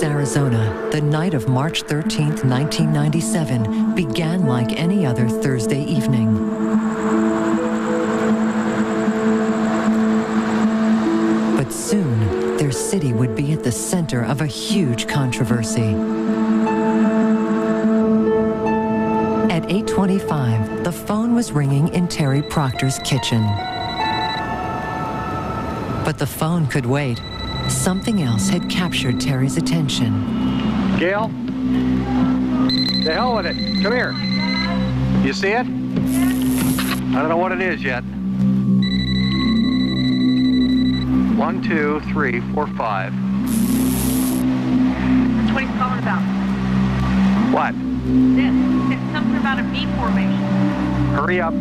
Phoenix, Arizona, the night of March 13th, 1997, began like any other Thursday evening. But soon, their city would be at the center of a huge controversy. At 8:25, the phone was ringing in Terry Proctor's kitchen. But the phone could wait. Something else had captured Terry's attention. Gail? The hell with it. Come here. You see it? I don't know what it is yet. 1, 2, 3, 4, 5. That's what he's calling about. What? This. It's something about a V formation. Hurry up.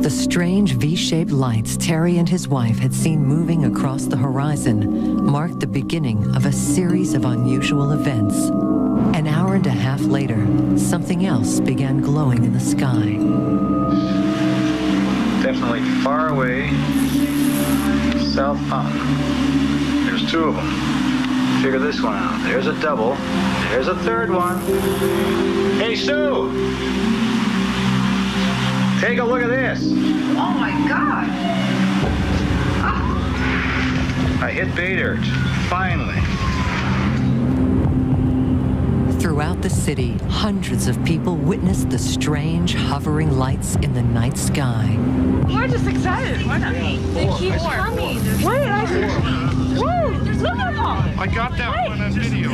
The strange V-shaped lights Terry and his wife had seen moving across the horizon marked the beginning of a series of unusual events. An hour and a half later, something else began glowing in the sky. Definitely far away, south punk. There's two of them. Figure this one out. There's a double. There's a third one. Hey, Sue! Take a look at this. Oh my God! Oh. I hit bait dirt, finally. Throughout the city, hundreds of people witnessed the strange, hovering lights in the night sky. We're just excited. Why not? They keep coming. Wait, whoa! Look at them all. I got that one on video.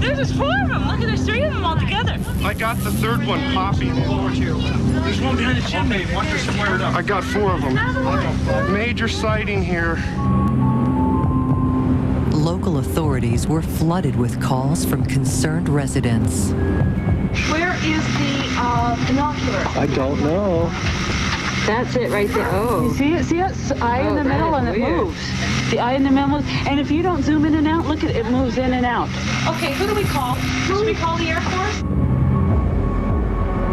There's just 4 of them. Look at there's 3 of them all together. I got the third one popping. There's one behind the chimney. One just flared up. I got 4 of them. Major sighting here. Local authorities were flooded with calls from concerned residents. Where is the binocular? I don't know. That's it right there. Oh. You see it? See it? Eye in the middle and it weird. moves. The eye in the middle moves. And if you don't zoom in and out, look at it, it moves in and out. Okay, who do we call? Should we call the Air Force?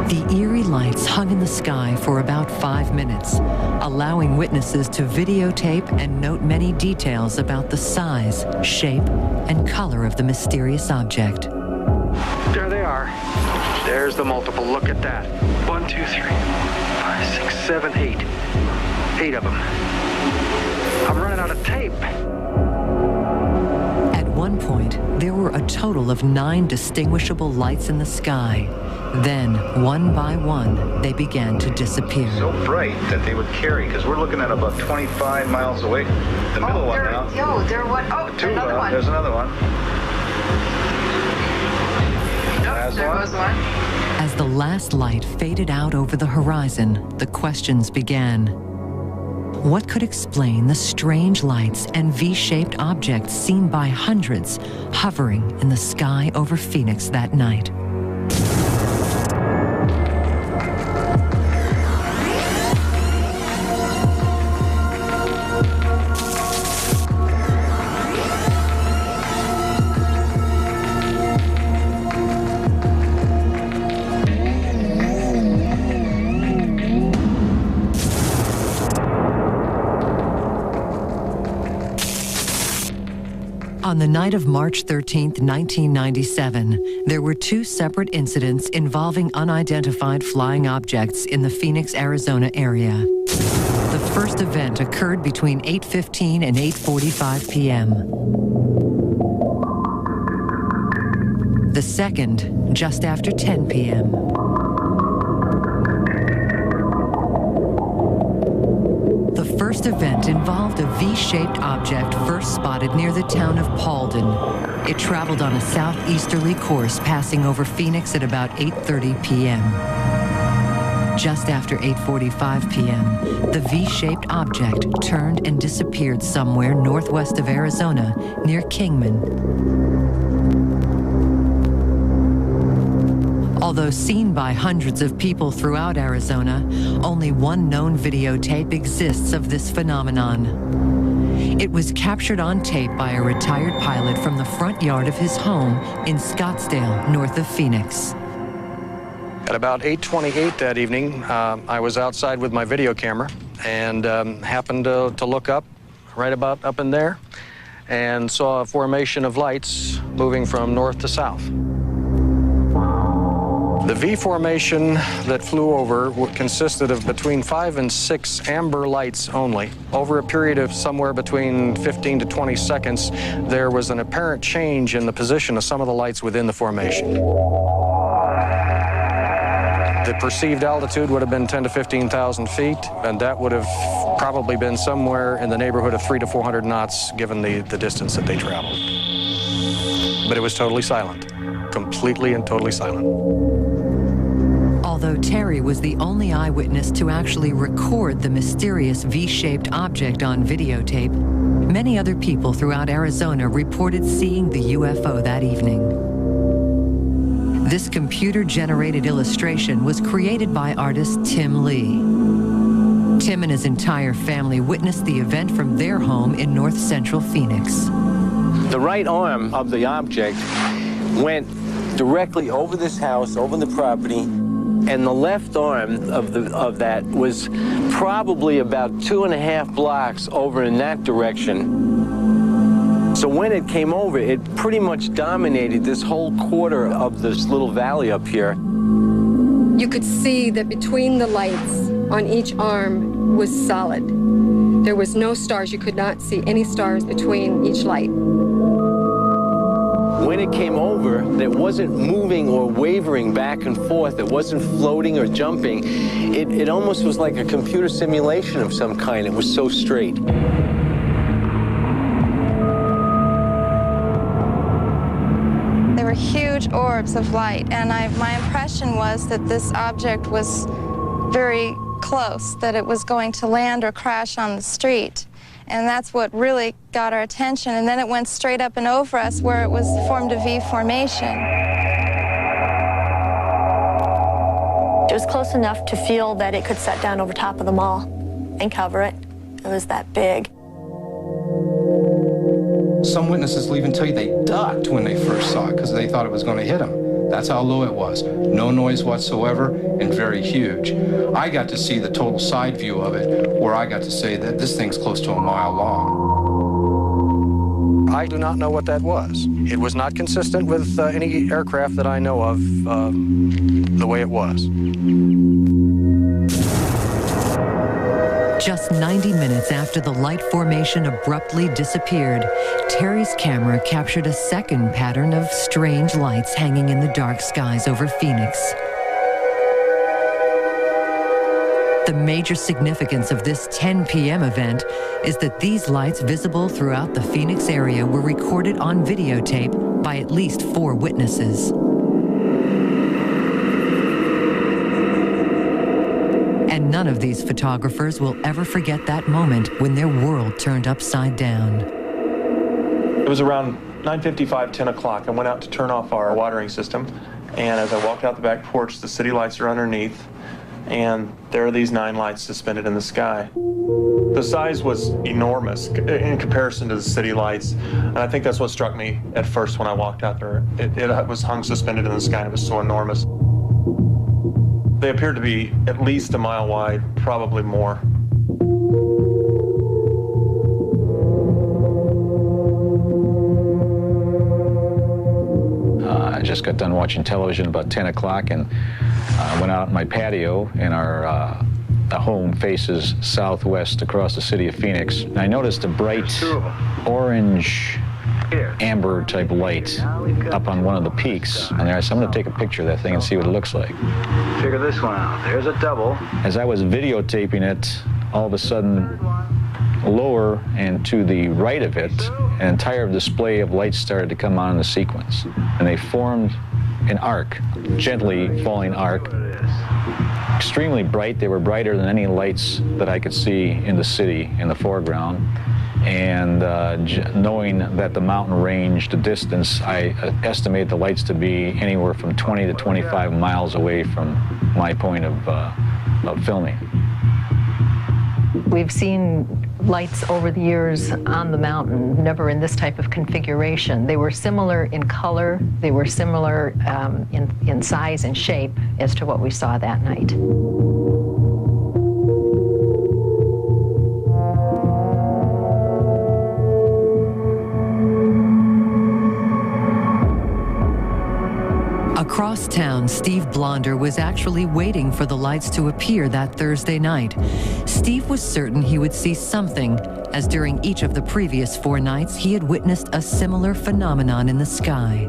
The eerie lights hung in the sky for about 5 minutes, allowing witnesses to videotape and note many details about the size, shape, and color of the mysterious object. There they are. There's the multiple. Look at that. 1, 2, 3, 5, 6, 7, 8. 8 of them. I'm running out of tape. At one point, there were a total of 9 distinguishable lights in the sky. Then, one by one, they began to disappear. So bright that they would carry, because we're looking at about 25 miles away. The middle one now. There one. Oh, Two, another one. There's another one. Yep, there goes one. As the last light faded out over the horizon, the questions began. What could explain the strange lights and V-shaped objects seen by hundreds hovering in the sky over Phoenix that night? On the night of March 13th, 1997, there were 2 separate incidents involving unidentified flying objects in the Phoenix, Arizona area. The first event occurred between 8:15 and 8:45 p.m. The second, just after 10 p.m. The first event involved a V-shaped object first spotted near the town of Paulden. It traveled on a southeasterly course, passing over Phoenix at about 8:30 p.m. Just after 8:45 p.m., the V-shaped object turned and disappeared somewhere northwest of Arizona, near Kingman. Although seen by hundreds of people throughout Arizona, only one known videotape exists of this phenomenon. It was captured on tape by a retired pilot from the front yard of his home in Scottsdale, north of Phoenix. At about 8:28 that evening, I was outside with my video camera and happened to look up, right about up in there. and saw a formation of lights moving from north to south. The V formation that flew over consisted of between 5 and 6 amber lights only. Over a period of somewhere between 15 to 20 seconds, there was an apparent change in the position of some of the lights within the formation. The perceived altitude would have been 10 to 15,000 feet, and that would have probably been somewhere in the neighborhood of 300 to 400 knots, given the distance that they traveled. But it was totally silent, completely and totally silent. Although Terry was the only eyewitness to actually record the mysterious V-shaped object on videotape, many other people throughout Arizona reported seeing the UFO that evening. This computer-generated illustration was created by artist Tim Lee. Tim and his entire family witnessed the event from their home in north central Phoenix. The right arm of the object went directly over this house, over the property, and the left arm of that was probably about 2.5 blocks over in that direction. So when it came over, it pretty much dominated this whole quarter of this little valley up here. You could see that between the lights on each arm was solid. There was no stars. You could not see any stars between each light. When it came over, it wasn't moving or wavering back and forth. It wasn't floating or jumping. It almost was like a computer simulation of some kind. It was so straight. There were huge orbs of light, and my impression was that this object was very close, that it was going to land or crash on the street. And that's what really got our attention. And then it went straight up and over us where it was formed a V formation. It was close enough to feel that it could set down over top of the mall and cover it. It was that big. Some witnesses will even tell you they ducked when they first saw it because they thought it was going to hit them. That's how low it was. No noise whatsoever and very huge. I got to see the total side view of it, where I got to say that this thing's close to a mile long. I do not know what that was. It was not consistent with any aircraft that I know of the way it was. Just 90 minutes after the light formation abruptly disappeared, Terry's camera captured a second pattern of strange lights hanging in the dark skies over Phoenix. The major significance of this 10 p.m. event is that these lights visible throughout the Phoenix area were recorded on videotape by at least 4 witnesses. And none of these photographers will ever forget that moment when their world turned upside down. It was around 9:55, 10 o'clock. I went out to turn off our watering system, and as I walked out the back porch, the city lights are underneath, and there are these 9 lights suspended in the sky. The size was enormous in comparison to the city lights, and I think that's what struck me at first when I walked out there. It was hung suspended in the sky, and it was so enormous. They appeared to be at least a mile wide, probably more. I just got done watching television about 10 o'clock and went out on my patio, and our home faces southwest across the city of Phoenix. And I noticed a bright orange amber type light up on one of the peaks. And there, so I'm going to take a picture of that thing and see what it looks like. Figure this one out. There's a double. As I was videotaping it, all of a sudden, lower and to the right of it, an entire display of lights started to come on in a sequence. And they formed an arc, gently falling arc. Extremely bright. They were brighter than any lights that I could see in the city in the foreground. And knowing that the mountain range, the distance, I estimate the lights to be anywhere from 20 to 25 miles away from my point of filming. We've seen lights over the years on the mountain, never in this type of configuration. They were similar in color, they were similar in size and shape as to what we saw that night. Across town, Steve Blonder was actually waiting for the lights to appear that Thursday night. Steve was certain he would see something, as during each of the previous 4 nights, he had witnessed a similar phenomenon in the sky.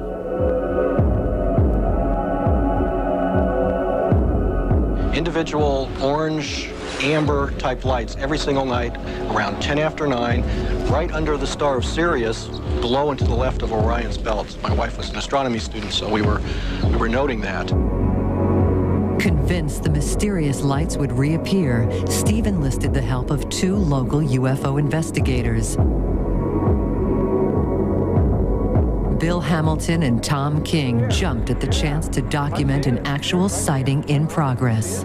Individual orange, amber type lights every single night around 10 after 9, right under the star of Sirius, below and to the left of Orion's belt. My wife was an astronomy student, so we were noting that. Convinced the mysterious lights would reappear, Steve enlisted the help of 2 local UFO investigators. Bill Hamilton and Tom King jumped at the chance to document an actual sighting in progress.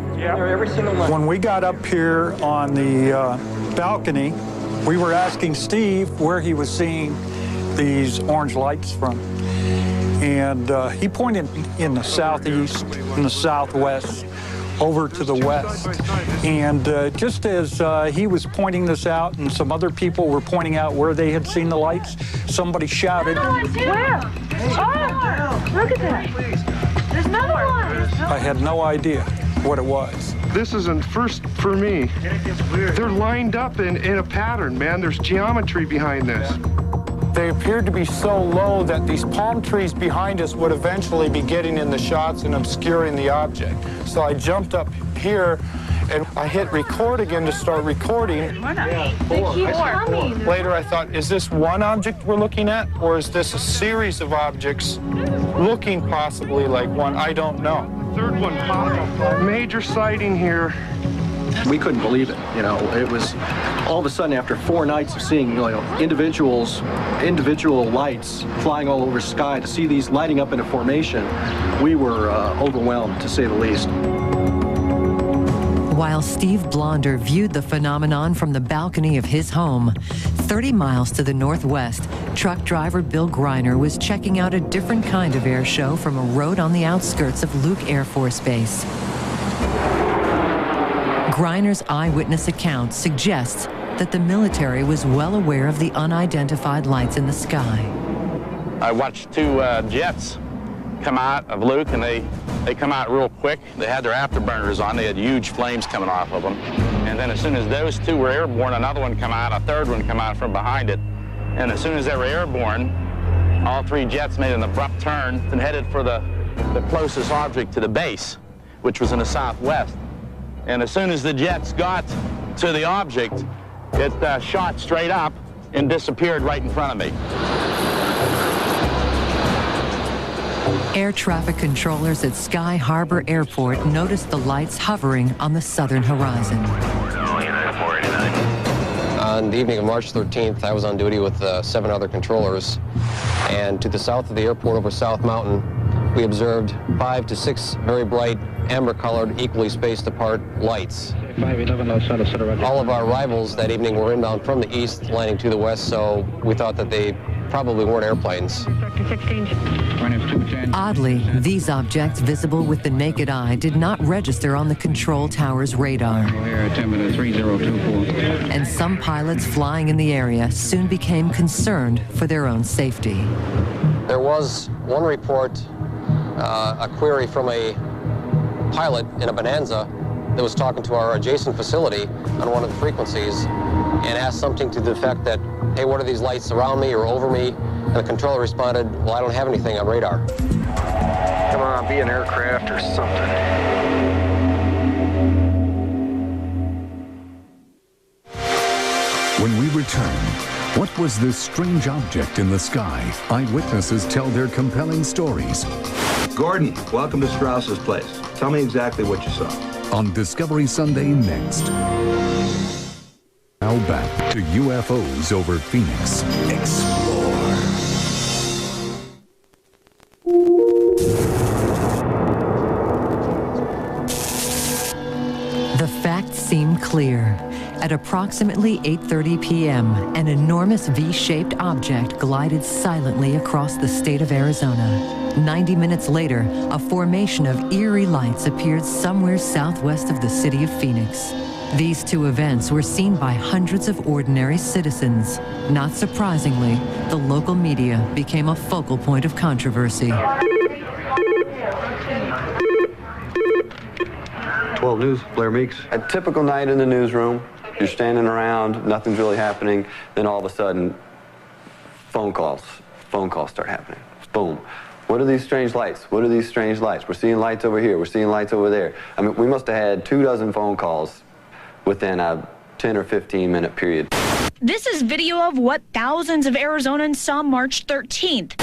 When we got up here on the balcony, we were asking Steve where he was seeing these orange lights from. And he pointed in the southeast, in the southwest, over to the west. And just as he was pointing this out and some other people were pointing out where they had seen the lights, somebody shouted, Where? Oh, look at that. There's another one. I had no idea what it was. This isn't first for me. They're lined up in a pattern, man. There's geometry behind this. They appeared to be so low that these palm trees behind us would eventually be getting in the shots and obscuring the object. So I jumped up here and I hit record again to start recording. They keep coming. Later I thought, is this one object we're looking at, or is this a series of objects looking possibly like one? I don't know. Third one popped. Major sighting here. We couldn't believe it. You know, it was all of a sudden after 4 nights of seeing, individual lights flying all over the sky, to see these lighting up in a formation, we were overwhelmed, to say the least. While Steve Blonder viewed the phenomenon from the balcony of his home, 30 miles to the northwest, truck driver Bill Greiner was checking out a different kind of air show from a road on the outskirts of Luke Air Force Base. Greiner's eyewitness account suggests that the military was well aware of the unidentified lights in the sky. I watched 2 jets come out of Luke, and they come out real quick. They had their afterburners on. They had huge flames coming off of them. And then as soon as those 2 were airborne, another one come out, a third one come out from behind it. And as soon as they were airborne, all 3 jets made an abrupt turn and headed for the closest object to the base, which was in the southwest. And as soon as the jets got to the object, it shot straight up and disappeared right in front of me. Air traffic controllers at Sky Harbor Airport noticed the lights hovering on the southern horizon. On the evening of March 13th, I was on duty with 7 other controllers, and to the south of the airport over South Mountain, we observed 5 to 6 very bright, amber-colored, equally spaced apart lights. All of our arrivals that evening were inbound from the east, landing to the west, so we thought that they probably weren't airplanes. Oddly, these objects visible with the naked eye did not register on the control tower's radar. And some pilots flying in the area soon became concerned for their own safety. There was one report, a query from a pilot in a Bonanza that was talking to our adjacent facility on one of the frequencies and asked something to the effect that, hey, what are these lights around me or over me? And the controller responded, well, I don't have anything on radar. Come on, be an aircraft or something. When we return, what was this strange object in the sky? Eyewitnesses tell their compelling stories. Gordon, welcome to Strauss's place. Tell me exactly what you saw. On Discovery Sunday next. Now back to UFOs over Phoenix. Explore. The facts seem clear. At approximately 8:30 p.m., an enormous V-shaped object glided silently across the state of Arizona. 90 minutes later, a formation of eerie lights appeared somewhere southwest of the city of Phoenix. These 2 events were seen by hundreds of ordinary citizens. Not surprisingly, the local media became a focal point of controversy. 12 News, Blair Meeks. A typical night in the newsroom. You're standing around, nothing's really happening. Then all of a sudden, phone calls start happening. Boom. What are these strange lights? What are these strange lights? We're seeing lights over here. We're seeing lights over there. I mean, we must have had 24 phone calls within a 10 or 15 minute period. This is video of what thousands of Arizonans saw March 13th.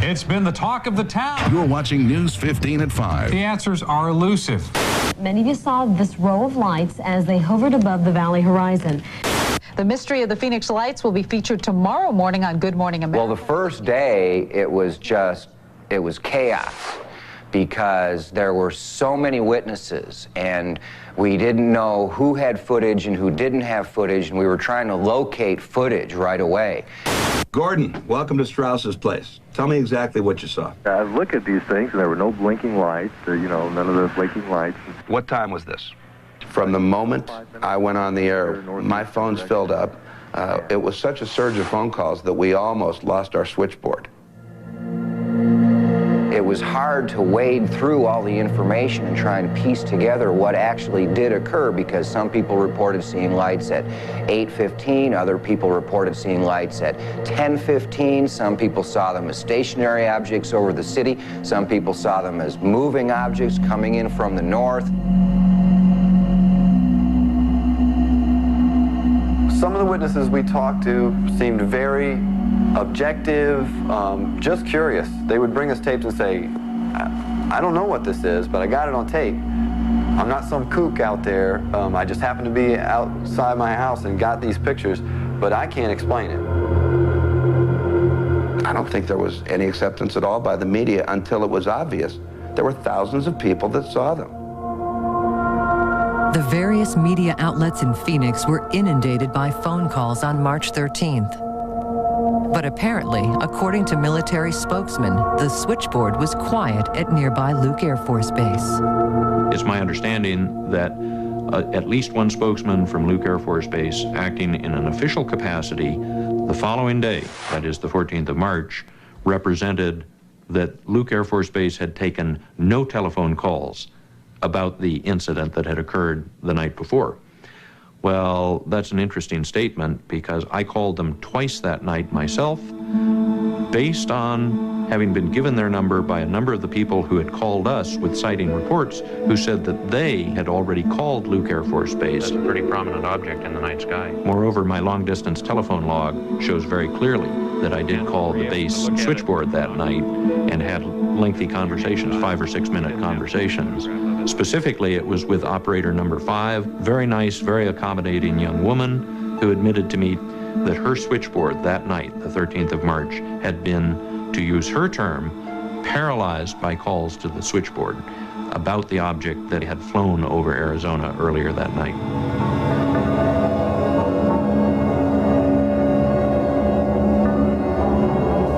It's been the talk of the town. You're watching News 15 at 5. The answers are elusive. Many of you saw this row of lights as they hovered above the valley horizon. The mystery of the Phoenix Lights will be featured tomorrow morning on Good Morning America. Well, the first day, it was chaos because there were so many witnesses and we didn't know who had footage and who didn't have footage, and we were trying to locate footage right away. Gordon, welcome to Strauss's place. Tell me exactly what you saw. I look at these things and there were no blinking lights, none of the blinking lights. What time was this? From the moment I went on the air, my phones filled up. It was such a surge of phone calls that we almost lost our switchboard. It was hard to wade through all the information and try and piece together what actually did occur, because some people reported seeing lights at 8:15, other people reported seeing lights at 10:15, some people saw them as stationary objects over the city, some people saw them as moving objects coming in from the north. Some of the witnesses we talked to seemed very objective, just curious. They would bring us tapes and say, I don't know what this is, but I got it on tape. I'm not some kook out there. I just happened to be outside my house and got these pictures, but I can't explain it. I don't think there was any acceptance at all by the media until it was obvious. There were thousands of people that saw them. The various media outlets in Phoenix were inundated by phone calls on March 13th. But apparently, according to military spokesmen, the switchboard was quiet at nearby Luke Air Force Base. It's my understanding that at least one spokesman from Luke Air Force Base, acting in an official capacity, the following day, that is the 14th of March, represented that Luke Air Force Base had taken no telephone calls about the incident that had occurred the night before. Well, that's an interesting statement because I called them twice that night myself, based on having been given their number by a number of the people who had called us with sighting reports, who said that they had already called Luke Air Force Base. That's a pretty prominent object in the night sky. Moreover, my long-distance telephone log shows very clearly that I did call the base switchboard that night and had lengthy conversations, 5 or 6 minute conversations. Specifically, it was with operator number 5, very nice, very accommodating young woman who admitted to me that her switchboard that night, the 13th of March, had been, to use her term, paralyzed by calls to the switchboard about the object that had flown over Arizona earlier that night.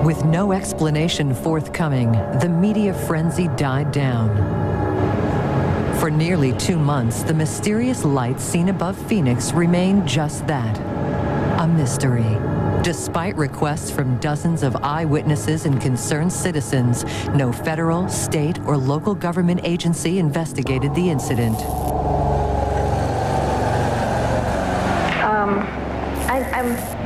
With no explanation forthcoming, the media frenzy died down. For nearly 2 months, the mysterious lights seen above Phoenix remained just that, a mystery. Despite requests from dozens of eyewitnesses and concerned citizens, no federal, state, or local government agency investigated the incident.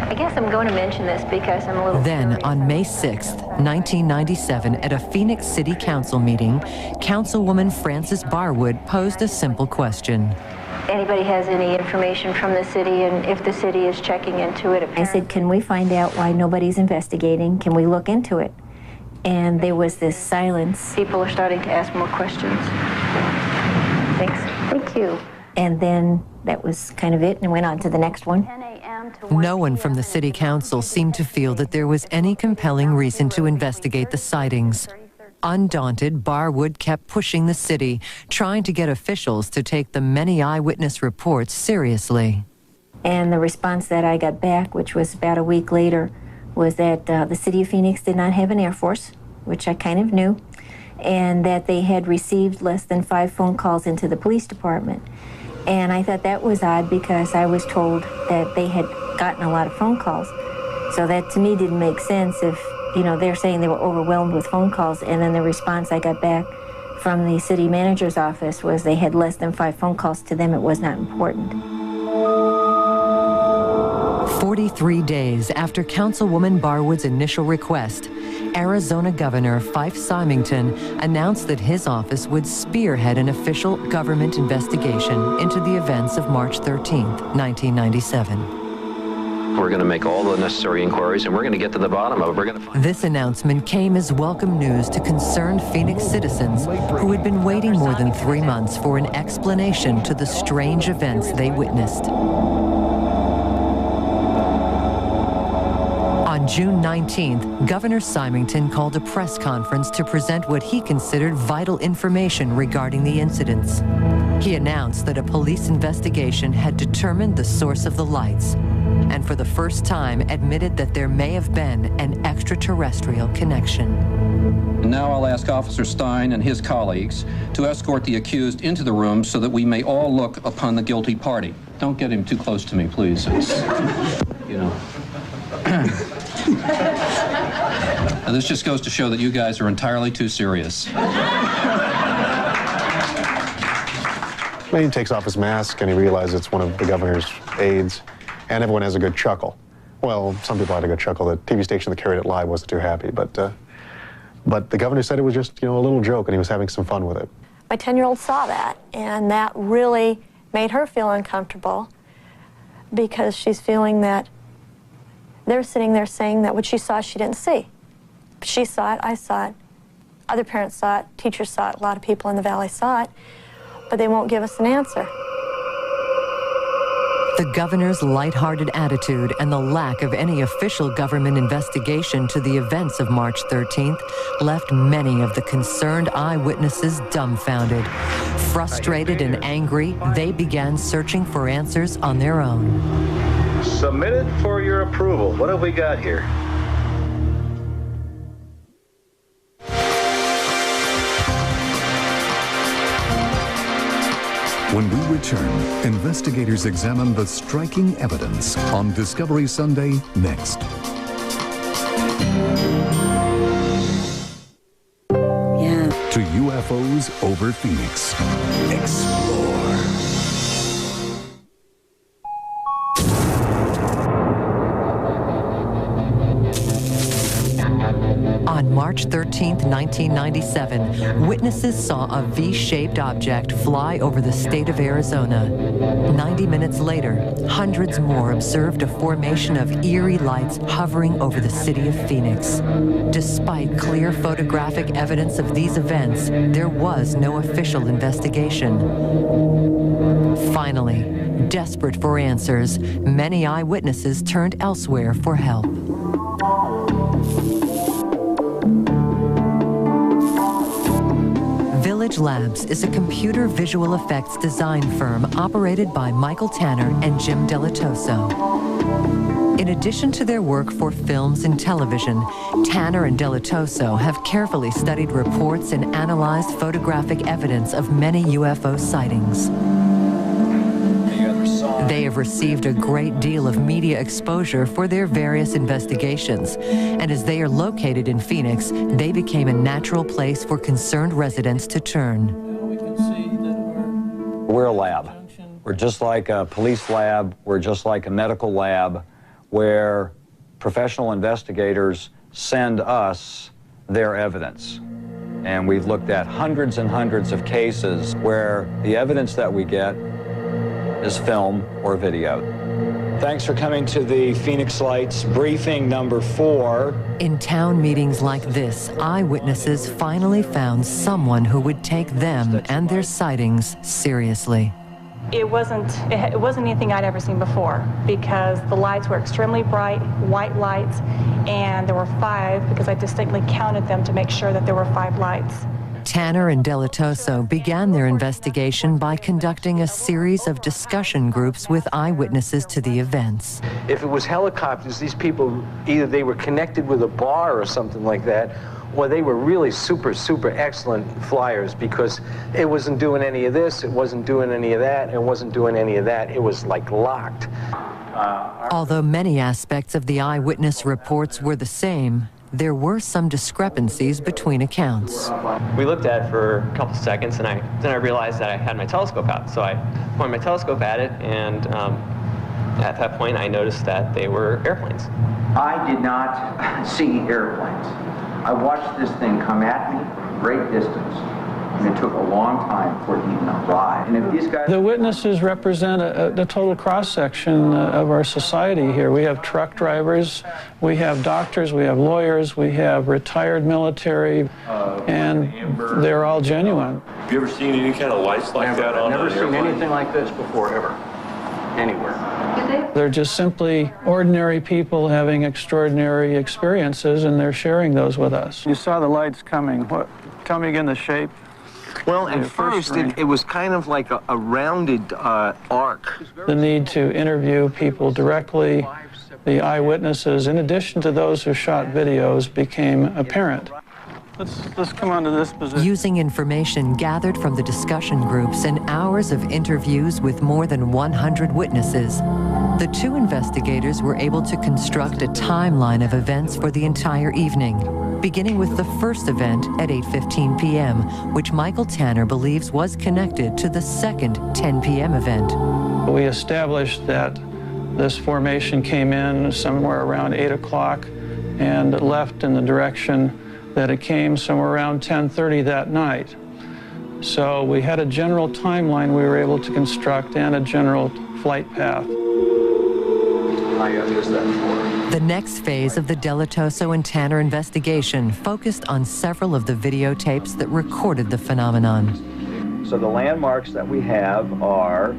I guess I'm going to mention this because I'm a little... Then, on May 6th, 1997, at a Phoenix City Council meeting, Councilwoman Frances Barwood posed a simple question. Anybody has any information from the city, and if the city is checking into it? I said, can we find out why nobody's investigating? Can we look into it? And there was this silence. People are starting to ask more questions. Thanks. Thank you. And then that was kind of it, and went on to the next one. No one from the city council seemed to feel that there was any compelling reason to investigate the sightings. Undaunted, Barwood kept pushing the city, trying to get officials to take the many eyewitness reports seriously. And the response that I got back, which was about a week later, was that the city of Phoenix did not have an Air Force, which I kind of knew, and that they had received less than 5 phone calls into the police department. And I thought that was odd because I was told that they had gotten a lot of phone calls. So that to me didn't make sense if, they're saying they were overwhelmed with phone calls, and then the response I got back from the city manager's office was they had less than 5 phone calls. To them, it was not important. 43 days after Councilwoman Barwood's initial request, Arizona Governor Fife Symington announced that his office would spearhead an official government investigation into the events of March 13, 1997. We're going to make all the necessary inquiries, and we're going to get to the bottom of it. We're going to find. This announcement came as welcome news to concerned Phoenix citizens who had been waiting more than 3 months for an explanation to the strange events they witnessed. On June 19th, Governor Symington called a press conference to present what he considered vital information regarding the incidents. He announced that a police investigation had determined the source of the lights, and for the first time admitted that there may have been an extraterrestrial connection. And now I'll ask Officer Stein and his colleagues to escort the accused into the room so that we may all look upon the guilty party. Don't get him too close to me, please. It's, you know. Now, this just goes to show that you guys are entirely too serious. He takes off his mask and he realizes it's one of the governor's aides, and everyone has a good chuckle. Well, some people had a good chuckle. The TV station that carried it live wasn't too happy, but the governor said it was just, you know, a little joke, and he was having some fun with it. My 10-year-old saw that, and that really made her feel uncomfortable because she's feeling that they're sitting there saying that what she saw she didn't see. She saw it, I saw it, other parents saw it, teachers saw it, a lot of people in the valley saw it, but they won't give us an answer. The governor's lighthearted attitude and the lack of any official government investigation to the events of March 13th left many of the concerned eyewitnesses dumbfounded. Frustrated and angry, they began searching for answers on their own. Submitted for your approval. What have we got here? When we return, investigators examine the striking evidence on Discovery Sunday next. To UFOs over Phoenix. Explore. On March 13, 1997, witnesses saw a V-shaped object fly over the state of Arizona. 90 minutes later, hundreds more observed a formation of eerie lights hovering over the city of Phoenix. Despite clear photographic evidence of these events, there was no official investigation. Finally, desperate for answers, many eyewitnesses turned elsewhere for help. Village Labs is a computer visual effects design firm operated by Michael Tanner and Jim Delatoso. In addition to their work for films and television, Tanner and Delatoso have carefully studied reports and analyzed photographic evidence of many UFO sightings. They have received a great deal of media exposure for their various investigations, and as they are located in Phoenix, they became a natural place for concerned residents to turn. We're a lab. We're just like a police lab. We're just like a medical lab where professional investigators send us their evidence. And we've looked at hundreds and hundreds of cases where the evidence that we get is film or video. Thanks for coming to the Phoenix Lights briefing number 4. In town meetings like this, eyewitnesses finally found someone who would take them and their sightings seriously. It wasn't anything I'd ever seen before because the lights were extremely bright, white lights, and there were 5 because I distinctly counted them to make sure that there were 5 lights. Tanner and Delatoso began their investigation by conducting a series of discussion groups with eyewitnesses to the events. If it was helicopters, these people, either they were connected with a bar or something like that, or they were really super, super excellent flyers because it wasn't doing any of this, it wasn't doing any of that, it wasn't doing any of that. It was like locked. Although many aspects of the eyewitness reports were the same, there were some discrepancies between accounts. We looked at it for a couple seconds, and then I realized that I had my telescope out. So I pointed my telescope at it, and at that point I noticed that they were airplanes. I did not see airplanes. I watched this thing come at me from great distance, and it took a long time for it to even arrive. And if these guys... The witnesses represent the total cross-section of our society here. We have truck drivers, we have doctors, we have lawyers, we have retired military, and they're all genuine. Have you ever seen any kind of lights like that on an airplane? I've never seen anything like this before, ever. Anywhere. They're just simply ordinary people having extraordinary experiences, and they're sharing those with us. You saw the lights coming. What? Tell me again the shape. Well, at first it was kind of like a rounded arc. The need to interview people directly, the eyewitnesses, in addition to those who shot videos, became apparent. Let's come on to this position. Using information gathered from the discussion groups and hours of interviews with more than 100 witnesses, the two investigators were able to construct a timeline of events for the entire evening, beginning with the first event at 8:15 p.m., which Michael Tanner believes was connected to the second 10 p.m. event. We established that this formation came in somewhere around 8 o'clock and left in the direction that it came somewhere around 10:30 that night. So we had a general timeline we were able to construct and a general flight path. The next phase of the Delitoso and Tanner investigation focused on several of the videotapes that recorded the phenomenon. So the landmarks that we have are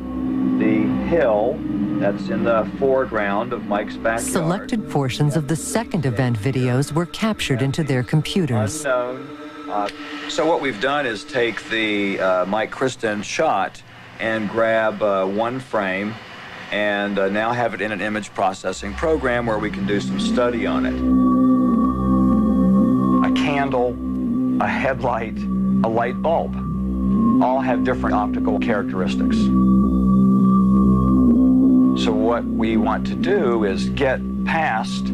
the hill that's in the foreground of Mike's backyard. Selected portions of the second event videos were captured into their computers. Unknown. So what we've done is take the Mike Kristen shot and grab one frame and now have it in an image processing program where we can do some study on it. A candle, a headlight, a light bulb, all have different optical characteristics. So what we want to do is get past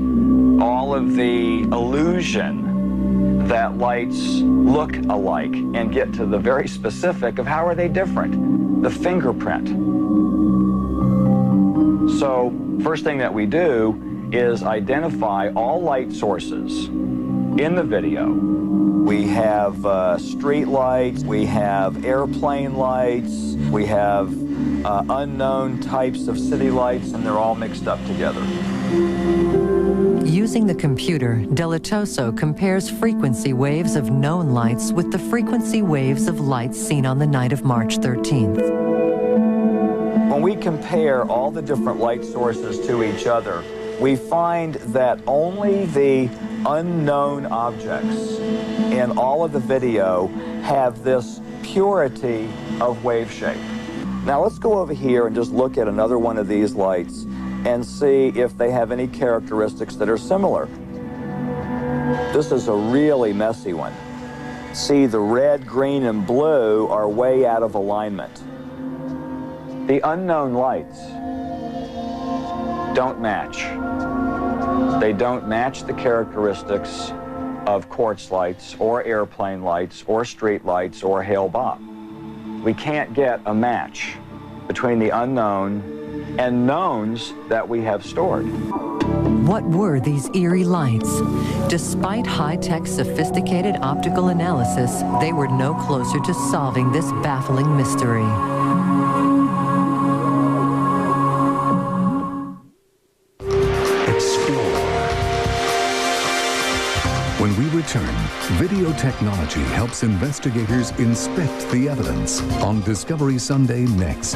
all of the illusion that lights look alike and get to the very specific of how are they different, the fingerprint. So first thing that we do is identify all light sources in the video. We have street lights, we have airplane lights, we have unknown types of city lights, and they're all mixed up together. Using the computer, Delitoso compares frequency waves of known lights with the frequency waves of lights seen on the night of March 13th. When we compare all the different light sources to each other, we find that only the unknown objects in all of the video have this purity of wave shape. Now let's go over here and just look at another one of these lights and see if they have any characteristics that are similar. This is a really messy one. See, the red, green, and blue are way out of alignment. The unknown lights don't match. They don't match the characteristics of quartz lights or airplane lights or street lights or Hale Bopp. We can't get a match between the unknown and knowns that we have stored. What were these eerie lights? Despite high-tech, sophisticated optical analysis, they were no closer to solving this baffling mystery. When we return, video technology helps investigators inspect the evidence on Discovery Sunday next.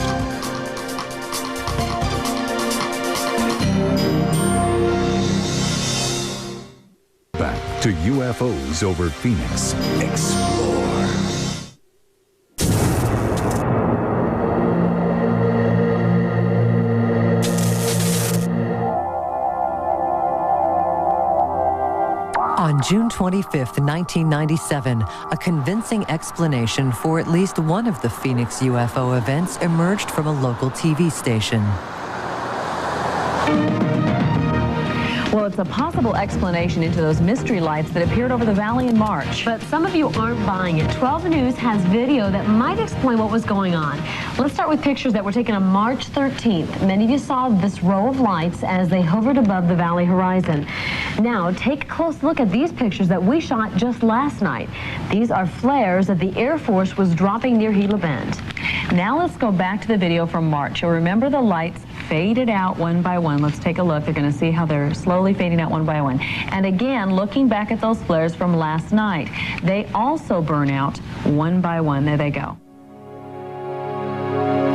Back to UFOs over Phoenix. Explore. On June 25th, 1997, a convincing explanation for at least one of the Phoenix UFO events emerged from a local TV station. Well, it's a possible explanation into those mystery lights that appeared over the valley in March. But some of you aren't buying it. 12 News has video that might explain what was going on. Let's start with pictures that were taken on March 13th. Many of you saw this row of lights as they hovered above the valley horizon. Now, take a close look at these pictures that we shot just last night. These are flares that the Air Force was dropping near Gila Bend. Now let's go back to the video from March. You'll remember the lights faded out one by one. Let's take a look. They're going to see how they're slowly fading out one by one. And again, looking back at those flares from last night, they also burn out one by one. There they go.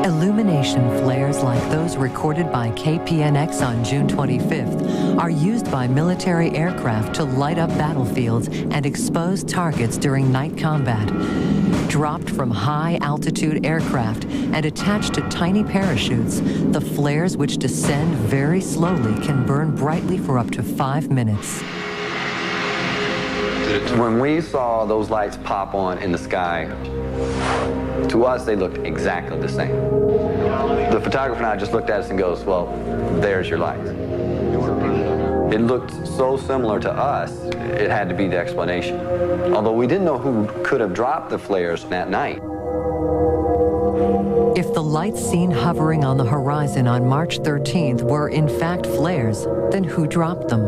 Illumination flares like those recorded by KPNX on June 25th are used by military aircraft to light up battlefields and expose targets during night combat. Dropped from high-altitude aircraft and attached to tiny parachutes, the flares, which descend very slowly, can burn brightly for up to 5 minutes. When we saw those lights pop on in the sky, to us, they looked exactly the same. The photographer and I just looked at us and goes, well, there's your light. It looked so similar to us, it had to be the explanation. Although we didn't know who could have dropped the flares that night. If the lights seen hovering on the horizon on March 13th were in fact flares, then who dropped them?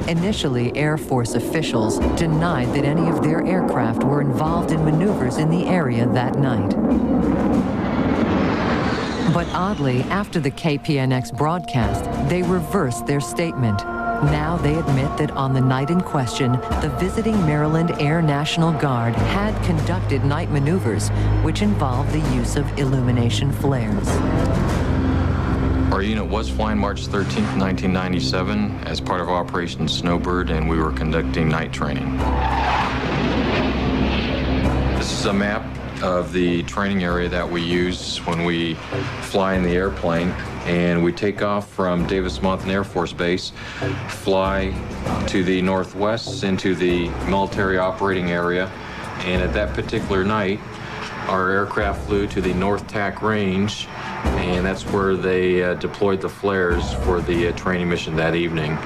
Initially, Air Force officials denied that any of their aircraft were involved in maneuvers in the area that night. But oddly, after the KPNX broadcast, they reversed their statement. Now they admit that on the night in question, the visiting Maryland Air National Guard had conducted night maneuvers, which involved the use of illumination flares. Our unit was flying March 13th, 1997 as part of Operation Snowbird, and we were conducting night training. This is a map of the training area that we use when we fly in the airplane, and we take off from Davis-Monthan Air Force Base, fly to the northwest into the military operating area, and at that particular night, our aircraft flew to the North Tack Range, and that's where they deployed the flares for the training mission that evening.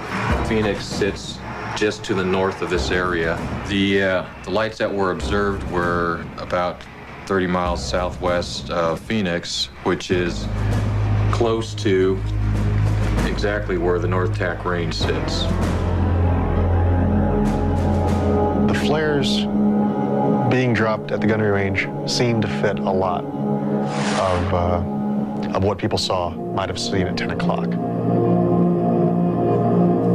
Phoenix sits just to the north of this area. The lights that were observed were about 30 miles southwest of Phoenix, which is close to exactly where the North Tack Range sits. The flares being dropped at the gunnery range seemed to fit a lot of what people might have seen at 10 o'clock.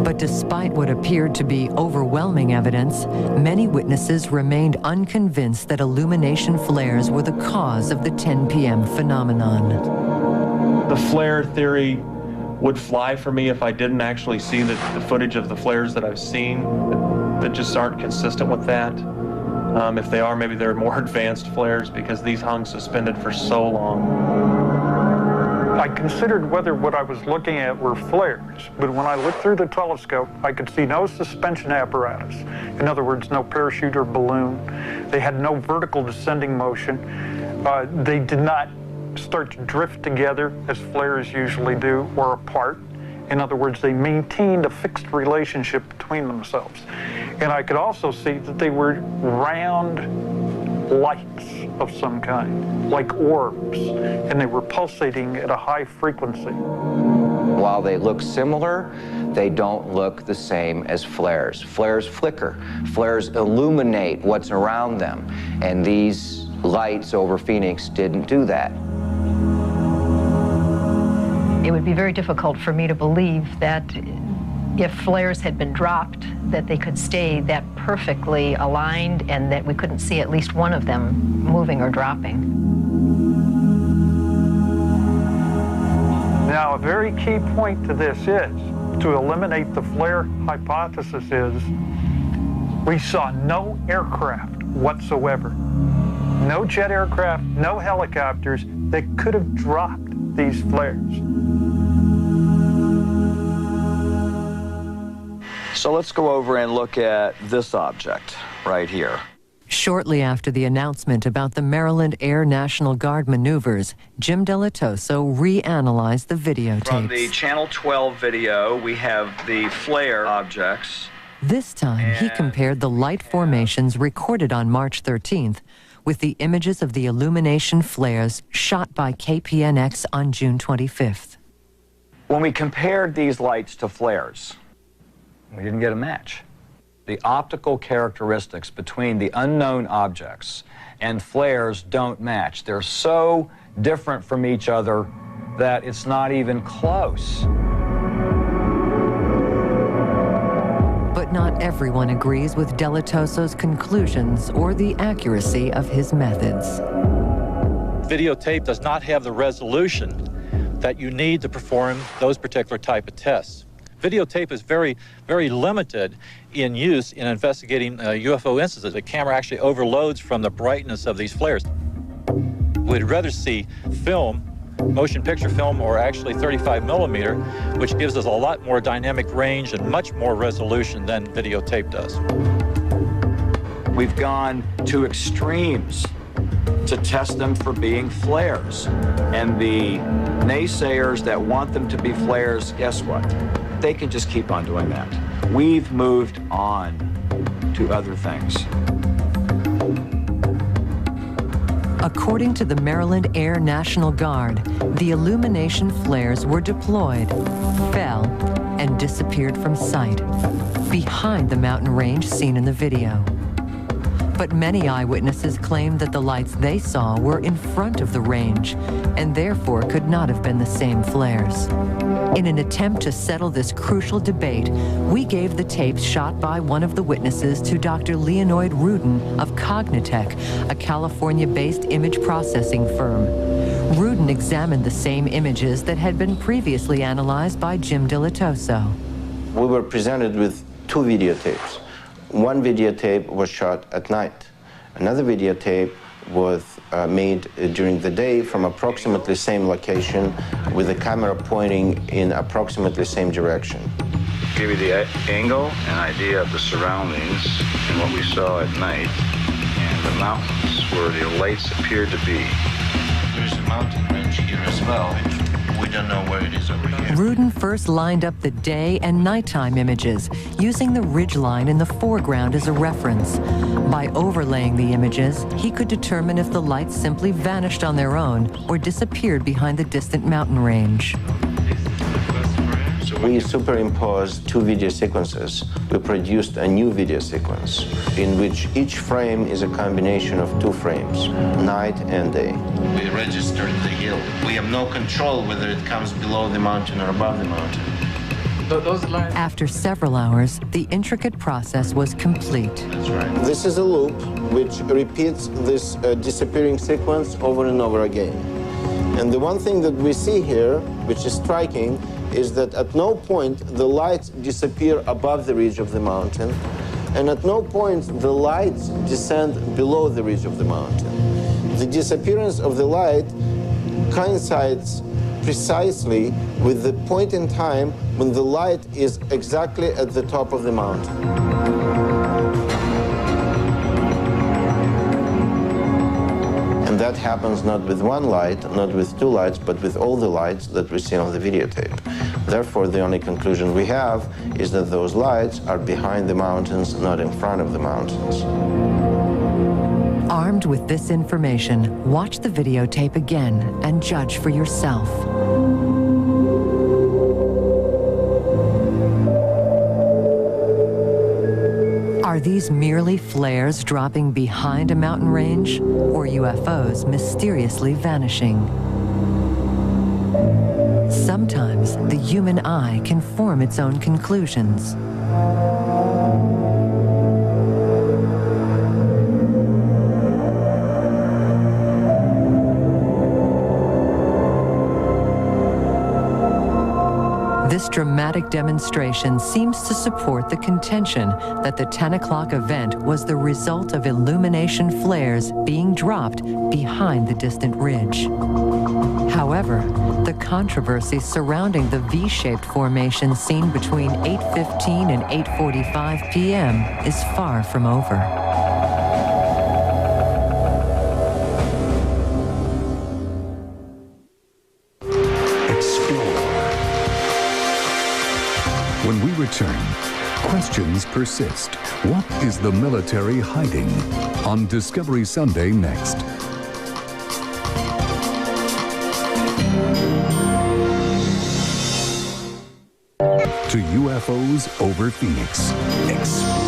But despite what appeared to be overwhelming evidence, many witnesses remained unconvinced that illumination flares were the cause of the 10 p.m. phenomenon. The flare theory would fly for me if I didn't actually see the footage of the flares that I've seen that just aren't consistent with that. If they are, maybe they're more advanced flares because these hung suspended for so long. I considered whether what I was looking at were flares, but when I looked through the telescope, I could see no suspension apparatus. In other words, no parachute or balloon. They had no vertical descending motion. They did not start to drift together as flares usually do, or apart. In other words, they maintained a fixed relationship between themselves. And I could also see that they were round lights of some kind, like orbs, and they were pulsating at a high frequency. While they look similar, they don't look the same as flares. Flares flicker. Flares illuminate what's around them, and these lights over Phoenix didn't do that. It would be very difficult for me to believe that if flares had been dropped, that they could stay that perfectly aligned and that we couldn't see at least one of them moving or dropping. Now, a very key point to this is, to eliminate the flare hypothesis is, we saw no aircraft whatsoever. No jet aircraft, no helicopters that could have dropped these flares. So let's go over and look at this object right here. Shortly after the announcement about the Maryland Air National Guard maneuvers, Jim Delatoso reanalyzed the videotapes. From the Channel 12 video, we have the flare objects. This time, he compared the light formations recorded on March 13th with the images of the illumination flares shot by KPNX on June 25th. When we compared these lights to flares, we didn't get a match. The optical characteristics between the unknown objects and flares don't match. They're so different from each other that it's not even close. But not everyone agrees with Delatoso's conclusions or the accuracy of his methods. Videotape does not have the resolution that you need to perform those particular type of tests. Videotape is very, very limited in use in investigating UFO instances. The camera actually overloads from the brightness of these flares. We'd rather see film, motion picture film, or actually 35 millimeter, which gives us a lot more dynamic range and much more resolution than videotape does. We've gone to extremes to test them for being flares. And the naysayers that want them to be flares, guess what? They can just keep on doing that. We've moved on to other things. According to the Maryland Air National Guard, the illumination flares were deployed, fell, and disappeared from sight, behind the mountain range seen in the video. But many eyewitnesses claimed that the lights they saw were in front of the range, and therefore could not have been the same flares. In an attempt to settle this crucial debate, we gave the tapes shot by one of the witnesses to Dr. Leonid Rudin of Cognitech, a California-based image processing firm. Rudin examined the same images that had been previously analyzed by Jim Delatoso. We were presented with two videotapes. One videotape was shot at night. Another videotape was made during the day from approximately same location with the camera pointing in approximately same direction. Give you the angle, an idea of the surroundings and what we saw at night and the mountains where the lights appeared to be. There's a mountain range here as well. We don't know where it is over here. Rudin first lined up the day and nighttime images, using the ridgeline in the foreground as a reference. By overlaying the images, he could determine if the lights simply vanished on their own or disappeared behind the distant mountain range. We superimposed two video sequences. We produced a new video sequence in which each frame is a combination of two frames, night and day. We registered the hill. We have no control whether it comes below the mountain or above the mountain. After several hours, the intricate process was complete. That's right. This is a loop which repeats this disappearing sequence over and over again. And the one thing that we see here, which is striking, is that at no point the lights disappear above the ridge of the mountain, and at no point the lights descend below the ridge of the mountain. The disappearance of the light coincides precisely with the point in time when the light is exactly at the top of the mountain. And that happens not with one light, not with two lights, but with all the lights that we see on the videotape. Therefore, the only conclusion we have is that those lights are behind the mountains, not in front of the mountains. Armed with this information, watch the videotape again and judge for yourself. Are these merely flares dropping behind a mountain range, or UFOs mysteriously vanishing? Sometimes the human eye can form its own conclusions. This dramatic demonstration seems to support the contention that the 10 o'clock event was the result of illumination flares being dropped behind the distant ridge. However, the controversy surrounding the V-shaped formation seen between 8:15 and 8:45 p.m. is far from over. When we return, questions persist. What is the military hiding? On Discovery Sunday next. To UFOs over Phoenix. Explore.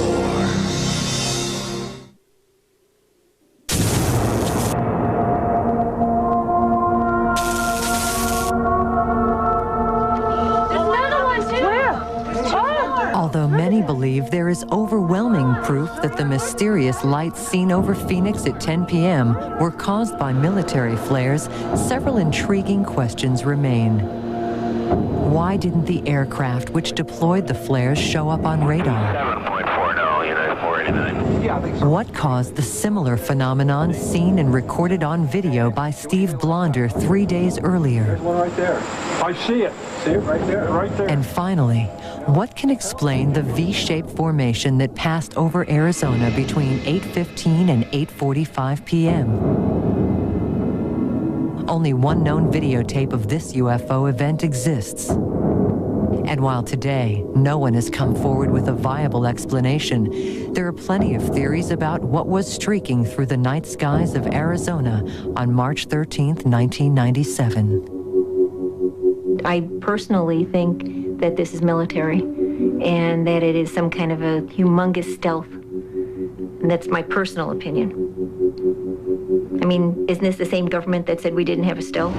Although many believe there is overwhelming proof that the mysterious lights seen over Phoenix at 10 p.m. were caused by military flares, several intriguing questions remain. Why didn't the aircraft which deployed the flares show up on radar? 7.40, United 489. What caused the similar phenomenon seen and recorded on video by Steve Blonder 3 days earlier? There's one right there. I see it. See it right there, right there. And finally, what can explain the V-shaped formation that passed over Arizona between 8:15 and 8:45 p.m.? Only one known videotape of this UFO event exists. And while today, no one has come forward with a viable explanation, there are plenty of theories about what was streaking through the night skies of Arizona on March 13th, 1997. I personally think that this is military and that it is some kind of a humongous stealth. And that's my personal opinion. I mean, isn't this the same government that said we didn't have a stealth?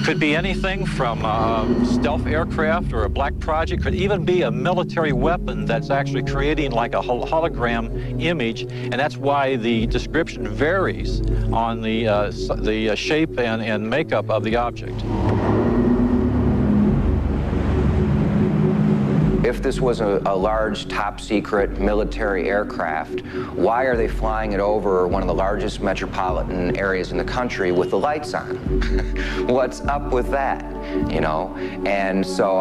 Could be anything from a stealth aircraft or a black project, could even be a military weapon that's actually creating like a hologram image, and that's why the description varies on the shape and makeup of the object. If this was a large, top-secret military aircraft, why are they flying it over one of the largest metropolitan areas in the country with the lights on? What's up with that, you know? And so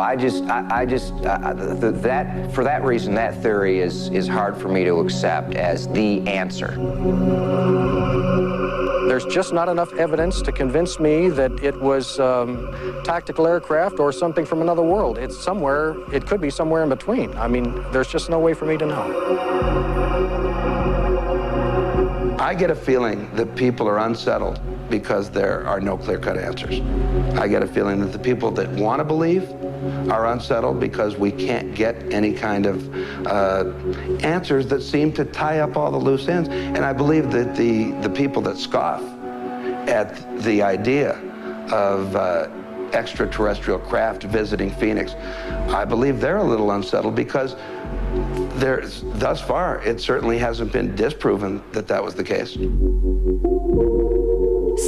for that reason, that theory is hard for me to accept as the answer. There's just not enough evidence to convince me that it was tactical aircraft or something from another world. It's somewhere, it could be somewhere in between. I mean, there's just no way for me to know. I get a feeling that people are unsettled because there are no clear-cut answers. I get a feeling that the people that want to believe are unsettled because we can't get any kind of answers that seem to tie up all the loose ends. And I believe that the people that scoff at the idea of extraterrestrial craft visiting Phoenix, I believe they're a little unsettled because thus far, it certainly hasn't been disproven that that was the case.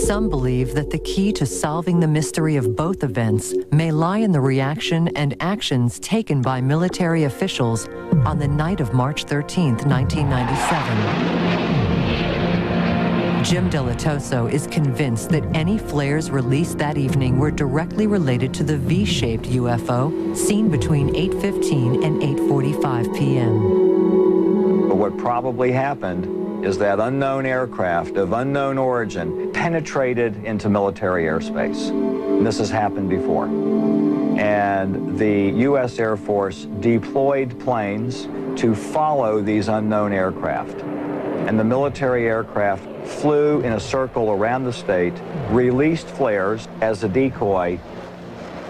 Some believe that the key to solving the mystery of both events may lie in the reaction and actions taken by military officials on the night of March 13th, 1997. Jim Delatoso is convinced that any flares released that evening were directly related to the V-shaped UFO seen between 8:15 and 8:45 p.m. But what probably happened is that unknown aircraft of unknown origin penetrated into military airspace. And this has happened before. And the U.S. Air Force deployed planes to follow these unknown aircraft. And the military aircraft flew in a circle around the state, released flares as a decoy,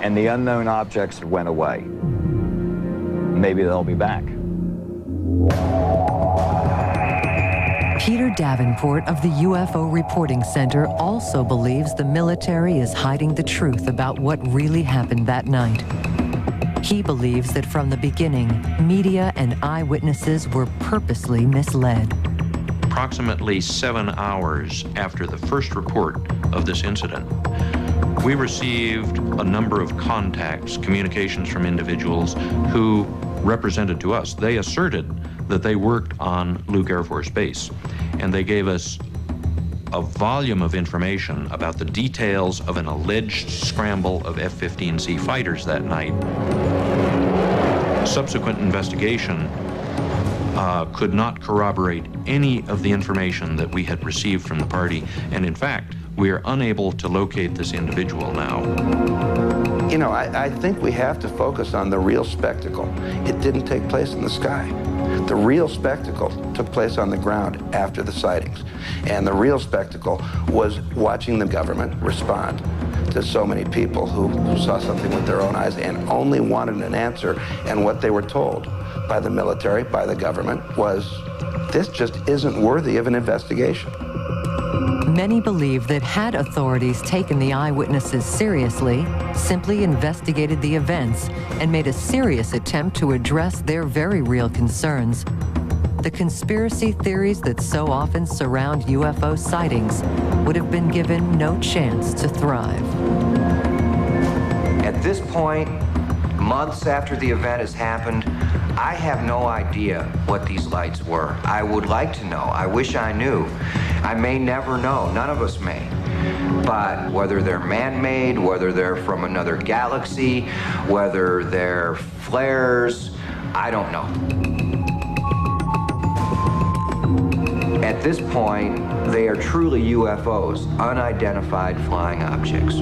and the unknown objects went away. Maybe they'll be back. Peter Davenport of the UFO Reporting Center also believes the military is hiding the truth about what really happened that night. He believes that from the beginning, media and eyewitnesses were purposely misled. Approximately 7 hours after the first report of this incident, we received a number of contacts, communications from individuals who represented to us. They asserted that they worked on Luke Air Force Base, and they gave us a volume of information about the details of an alleged scramble of F-15C fighters that night. Subsequent investigation could not corroborate any of the information that we had received from the party, and in fact, we are unable to locate this individual now. You know, I think we have to focus on the real spectacle. It didn't take place in the sky. The real spectacle took place on the ground after the sightings. And the real spectacle was watching the government respond to so many people who saw something with their own eyes and only wanted an answer. And what they were told by the military, by the government, was this just isn't worthy of an investigation. Many believe that had authorities taken the eyewitnesses seriously, simply investigated the events, and made a serious attempt to address their very real concerns, the conspiracy theories that so often surround UFO sightings would have been given no chance to thrive. At this point, months after the event has happened, I have no idea what these lights were. I would like to know. I wish I knew. I may never know. None of us may. But whether they're man-made, whether they're from another galaxy, whether they're flares, I don't know. At this point, they are truly UFOs, unidentified flying objects.